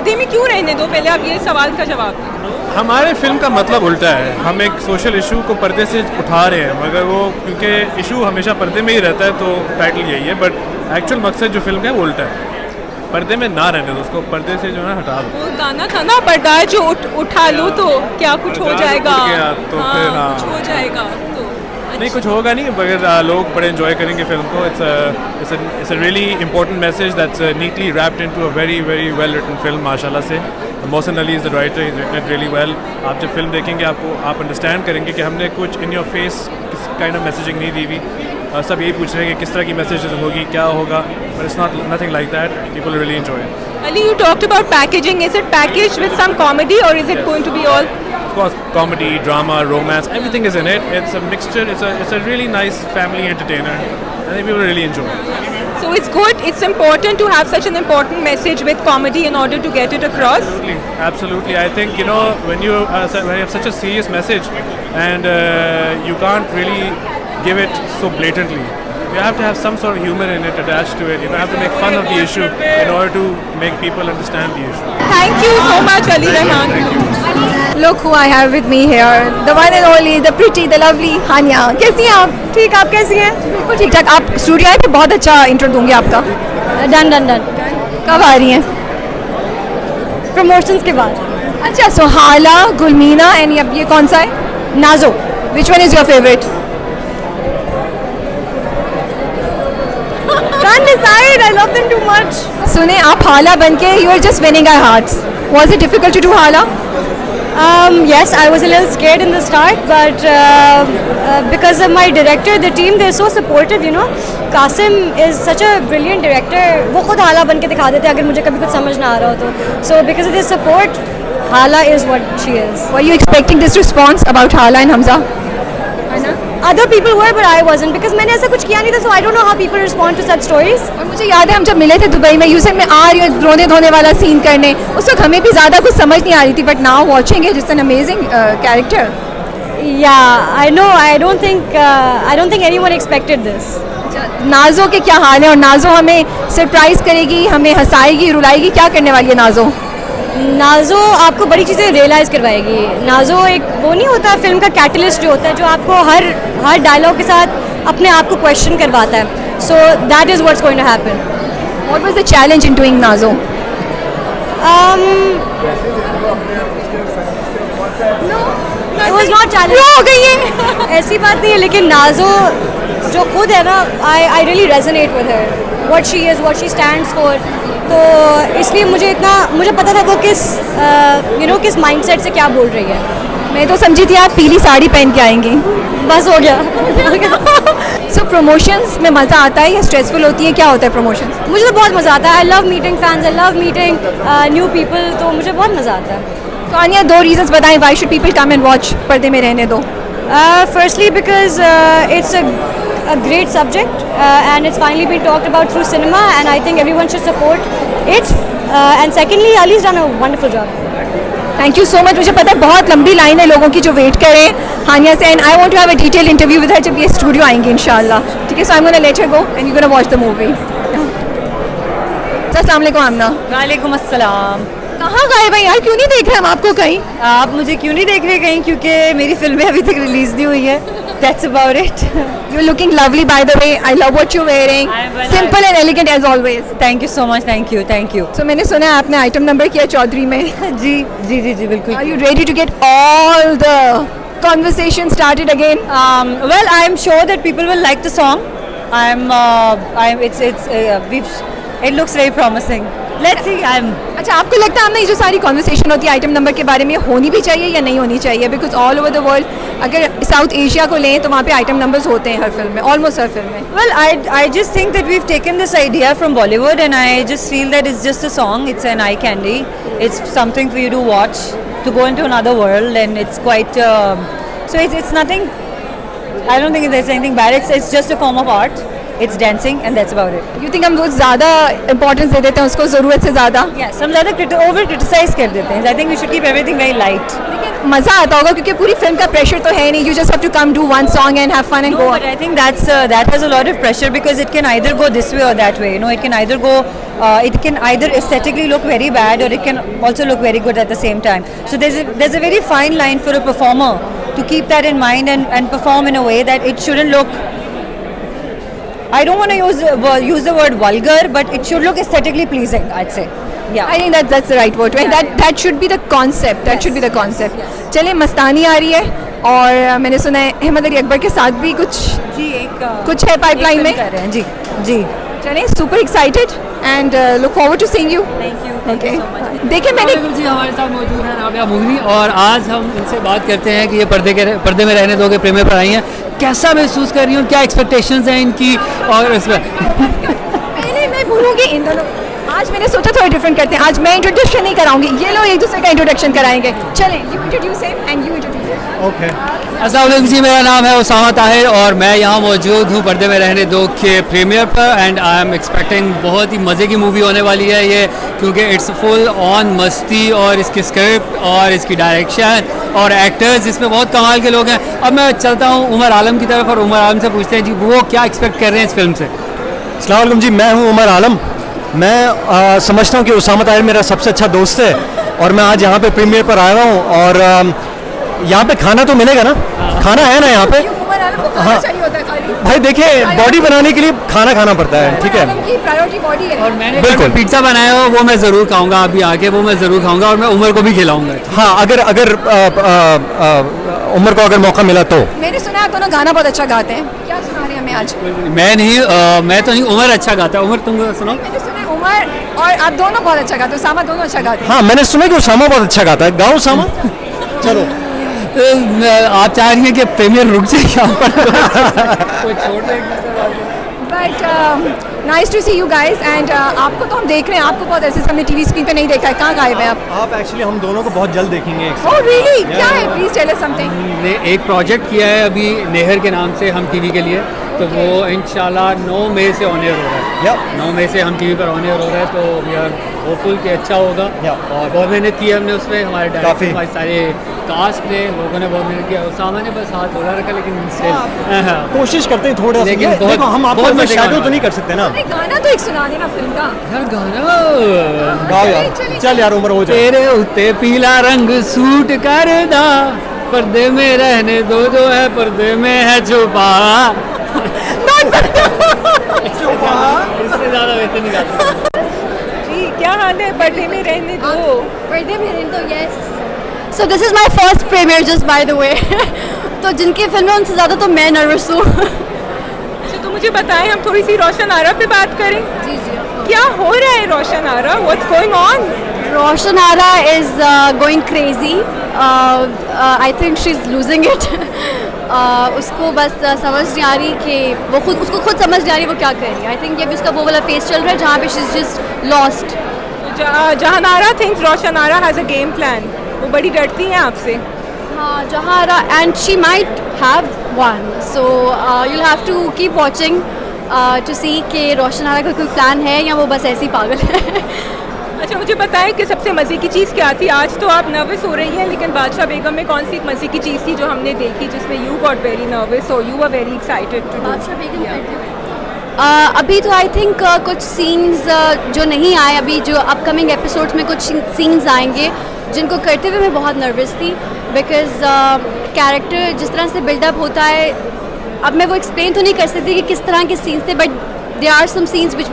पर्दे में क्यों रहने दो, पहले आप ये सवाल का जवाब दें। हमारे फिल्म का मतलब उल्टा है, हम एक सोशल इशू को पर्दे से उठा रहे हैं, मगर वो क्योंकि इशू हमेशा पर्दे में ही रहता है तो टाइटल यही है, बट एक्चुअल मकसद जो फिल्म का है वो उल्टा है। पर्दे में ना रहने दो उसको, पर्दे से जो है हटा दो। वो गाना था ना, पर्दा जो उठा लो तो क्या कुछ हो जाएगा, तो फिर हाँ कुछ हो जाएगा तो नहीं, कुछ होगा नहीं, मगर लोग बड़े एंजॉय करेंगे फिल्म को। It's a really important message that's neatly wrapped into a very very well written film माशाल्लाह से। Mohsin Ali is the writer, is written it really well. आप जब फिल्म देखेंगे आप अंडरस्टैंड करेंगे कि हमने कुछ in your face kind of messaging नहीं दी हुई। सब यही पूछ रहे हैं कि किस तरह की मैसेज होगी, क्या होगा, but it's not nothing like that. People really enjoy it. Ali, you talked about packaging. Is it packaged with some comedy or is it going to be all? Of course, comedy, drama, romance, everything is in it. It's a mixture. It's a really nice family entertainer. I think people really enjoy it. So it's good. It's important to have such an important message with comedy in order to get it across. Absolutely. I think when you have such a serious message and you can't really give it so blatantly. You have to have some sort of humor in it attached to it. You have to make fun of the issue in order to make people understand the issue. Thank you so much, Ali Rahman. Look who I have with me here, the one and only, the pretty, the lovely हानिया। कैसी हैं आप? ठीक, आप कैसी हैं? बिल्कुल ठीक ठाक। आप स्टूडियो आए थे, बहुत अच्छा इंट्रो दूंगी आपका। Done done done. कब आ रही हैं? प्रमोशंस के बाद। अच्छा, सो हाला, गुलमीना एंड अब ये कौन सा है? Naajo. Which one is your favourite? Can't decide. I love them too much. सुने, आप हाला बनके you are just winning our hearts. Was it difficult to do hala? Yes, I was a little scared in the start, but because of my director, the team, they're so supportive, you know. Qasim is such a brilliant director. वो खुद हाला बन के दिखा देते हैं अगर मुझे कभी कुछ समझ ना आ रहा हो तो. So because of this support, hala is what she is. Were you expecting this response about hala and Hamza? Other people were, but I wasn't because मैंने ऐसा कुछ किया नहीं था, so I don't know how people respond to such stories. और मुझे याद है हम जब मिले थे दुबई में, यूसुफ में आ रही हूँ रोने धोने वाला सीन करने, उस वक्त हमें भी ज़्यादा कुछ समझ नहीं आ रही थी, but now watching it, it's an amazing character. Yeah, I know. I don't think anyone expected this. नाजो के क्या हाल है, और नाजो हमें सरप्राइज करेगी, हमें हंसाएगी, रुलाएगी, क्या करने वाली है नाजो? नाजो आपको बड़ी चीज़ें रियलाइज़ करवाएगी। नाजो एक वो नहीं होता फिल्म का कैटलिस्ट जो होता है, जो आपको हर डायलॉग के साथ अपने आप को क्वेश्चन करवाता है। So that is what's going to happen. What was the challenge in doing Naajo? It was not challenge. हो गई है ऐसी बात नहीं है, लेकिन नाजो जो खुद है ना, I really resonate with her. What she is, what she stands for. तो इसलिए मुझे पता था वो किस माइंडसेट से क्या बोल रही है। मैं तो समझी थी आप पीली साड़ी पहन के आएंगी। बस हो गया। सो प्रमोशंस में मज़ा आता है या स्ट्रेसफुल होती है, क्या होता है प्रमोशंस? मुझे तो बहुत मज़ा आता है। I love meeting fans, I love meeting new people, तो मुझे बहुत मज़ा आता है। तो आनिया, 2 रीजंस बताएं why should people come and watch पर्दे में रहने दो। Firstly, because it's a great subject and it's finally been talked about through cinema, and I think everyone should support it. And secondly, Ali's done a wonderful job. Thank you so much. मुझे पता है बहुत लंबी line है लोगों की जो wait करें हानिया से, and I want to have a detail interview with her जब ये स्टूडियो आएंगे इंशाल्लाह। ठीक है, so I am gonna let her go and you gonna watch the movie. अस्सलाम वालेकुम आमना। वालेकुम अस्सलाम। कहाँ गए भाई यार, क्यों नहीं देख रहे हम आपको कहीं? आप मुझे क्यों नहीं देख रहे कहीं? क्योंकि मेरी फिल्में अभी तक रिलीज नहीं हुई है। That's about it. You're looking lovely, by the way. I love what you're wearing. Simple and elegant as always. Thank you so much. Thank you. Thank you. So मैंने सुना है आपने आइटम नंबर किया चौधरी में। जी जी जी जी बिल्कुल। Are you ready to get all the conversation started again? Well, I'm sure that people will like the song. It looks very promising. Let's see. अच्छा, आपको लगता है हमने ये जो सारी कॉन्वर्सेशन होती है आइटम नंबर के बारे में, होनी भी चाहिए या नहीं होनी चाहिए? Because all over the world, अगर साउथ एशिया को लें तो वहाँ पे आइटम नंबर्स होते हैं हर फिल्म में, ऑलमोस्ट हर फिल्म में। Well, I just think that we've taken this idea from Bollywood, and I just feel that it's just a song. It's an eye candy. It's something for you to watch, to go into another world, and it's quite. So it's nothing. I don't think there's anything bad. It's just a form of art. It's dancing and that's about it. You think हम लोग ज़्यादा importance दे देते हैं उसको ज़रूरत से ज़्यादा? Yes, हम ज़्यादा over criticize कर देते हैं. I think we should keep everything very light. लेकिन मज़ा आता होगा क्योंकि पूरी फिल्म का प्रेशर तो है नहीं. You just have to come do one song and have fun and No, go but on. I think that has a lot of pressure because it can either go this way or that way. You know, it can either go, it can either aesthetically look very bad or it can also look very good at the same time. So there's a very fine line for a performer to keep that in mind and perform in a way that it shouldn't look. I don't want to use the word vulgar, but it should look aesthetically pleasing, I'd say. Yeah. I think that's the right word. And that should be the concept. That should be the concept. चलिए मस्तानी आ रही है और मैंने सुना है अहमद अली अकबर के साथ भी कुछ कुछ है पाइपलाइन में. कर रहे हैं जी जी. चलिए super excited and look forward to seeing you. Thank you. Okay देखिए मैंने जी हमारे साथ मौजूद हैं राबिया मुगनी और आज हम इनसे बात करते हैं कि ये पर्दे में रहने दोगे प्रीमियर पर आई हैं. कैसा महसूस कर रही हूँ, क्या एक्सपेक्टेशंस हैं इनकी और इसमें पहले मैं बोलूँगी इन दोनों. आज मैंने सोचा थोड़ा डिफरेंट करते हैं. आज मैं इंट्रोडक्शन नहीं कराऊंगी, ये लोग एक दूसरे का इंट्रोडक्शन कराएंगे. चलें you introduce him and you introduce. Okay. अस्सलाम वालेकुम जी, मेरा नाम है उसामा ताहिर और मैं यहाँ मौजूद हूँ पर्दे में रहने दो के प्रीमियर पर एंड आई एम एक्सपेक्टिंग बहुत ही मज़े की मूवी होने वाली है ये, क्योंकि इट्स फुल ऑन मस्ती और इसकी स्क्रिप्ट और इसकी डायरेक्शन और एक्टर्स इसमें बहुत कमाल के लोग हैं. अब मैं चलता हूँ उमर आलम की तरफ और उमर आलम से पूछते हैं जी वो क्या एक्सपेक्ट कर रहे हैं इस फिल्म से. अस्सलाम वालेकुम जी, मैं हूं उमर आलम. मैं समझता हूं कि उसामा ताहिर मेरा सबसे अच्छा दोस्त है और मैं आज यहाँ पे प्रीमियर पर आया हूँ और यहाँ पे खाना तो मिलेगा ना. खाना है ना यहाँ पे. हाँ भाई देखिए बॉडी बनाने के लिए खाना पड़ता है, ठीक है. प्रायोरिटी बॉडी है. और मैंने बिल्कुल. पिज्ज़ा बनाया हो वो मैं ज़रूर खाऊंगा, अभी आके वो मैं ज़रूर खाऊंगा और मैं उमर को भी खिलाऊंगा. हाँ अगर उमर को अगर मौका मिला तो. मैंने सुना आप दोनों गाना बहुत अच्छा गाते हैं. क्या सुना रहे हैं हमें आज? मैं तो नहीं, उमर अच्छा गाता है. उमर तुम सुनो. मैंने सुना है उमर और आप दोनों बहुत अच्छा गाते हो. उसामा दोनों अच्छा गाते हैं. हाँ मैंने सुना कि उसामा बहुत अच्छा गाता है. गाओ उसामा. चलो. आप चाह रही हैं कि प्रीमियर रुक जाए यहाँ पर कोई छोड़ दें. But nice to see you guys and आपको तो हम देख रहे हैं. आपको बहुत ऐसे हमने टीवी स्क्रीन पे नहीं देखा है. कहाँ गायब हैं आप एक्चुअली हम दोनों को बहुत जल्द देखेंगे. Oh really? क्या है? Please tell us something. हमने एक प्रोजेक्ट किया है अभी नेहर के नाम से हम टीवी के लिए, तो वो इंशाल्लाह 9 मई से ऑन एयर हो रहा है. 9 मई से हम टीवी पर ऑन एयर हो रहा है, तो वी आर होपफुल कि अच्छा होगा. और बहुत मेहनत की है हमने उसमें. हमारे डायरेक्टर हमारे सारे कास्ट ने लोगों ने बहुत मेहनत किया. उसामा ने बस हाथ धोला रखा लेकिन कोशिश करते हैं थोड़ा सा. लेकिन देखो हम आपको शैडो तो नहीं कर सकते ना. गाना तो एक सुना देना फिल्म का. यार गाना गाओ यार. चल यार उमर हो जाए. तेरे उत्ते पीला रंग सूट करदा, पर्दे में रहने दो जो है पर्दे में है छुपा. इससे ज़्यादा बेहतर नहीं गाता. जी क्या हाल है? पर्दे में रहने दो. पर्दे में रहने दो. Yes. So this is my first premiere just by the way. तो जिनकी फिल्म है उनसे ज़्यादा तो मैं नर्वस हूँ. अच्छा तो मुझे बताएं, हम थोड़ी सी रोशन आरा पे बात करें. जी जी. क्या हो रहा है Roshan Ara? What's going on? Roshan Ara is going crazy. I think she is losing it. उसको बस समझ नहीं आ रही कि उसको खुद समझ नहीं आ रही वो क्या कर रही है. आई थिंक ये भी उसका वो वाला फेस चल रहा है जहाँ पे she is just lost. Jahan Ara thinks Roshan Ara has a game plan. वो बड़ी डरती हैं आपसे. हाँ Jahan and she might have one. So you'll have to keep watching to see कि रोशन आरा का कोई प्लान है या वो बस ऐसे ही पागल है. अच्छा मुझे बताएं कि सबसे मज़े की चीज़ क्या थी? आज तो आप नर्वस हो रही हैं, लेकिन बादशाह बेगम में कौन सी मज़े की चीज़ थी जो हमने देखी जिसमें यू गॉट वेरी नर्वस और you are very excited to do? Badshah Begum करते हुए अभी तो आई थिंक कुछ सीन्स जो नहीं आए अभी, जो अपकमिंग एपिसोड्स में कुछ सीन्स आएंगे जिनको करते हुए मैं बहुत नर्वस थी. बिकॉज कैरेक्टर जिस तरह से बिल्डअप होता है, अब मैं वो एक्सप्लेन तो नहीं कर सकती कि किस तरह के सीन्स थे, but there are some scenes which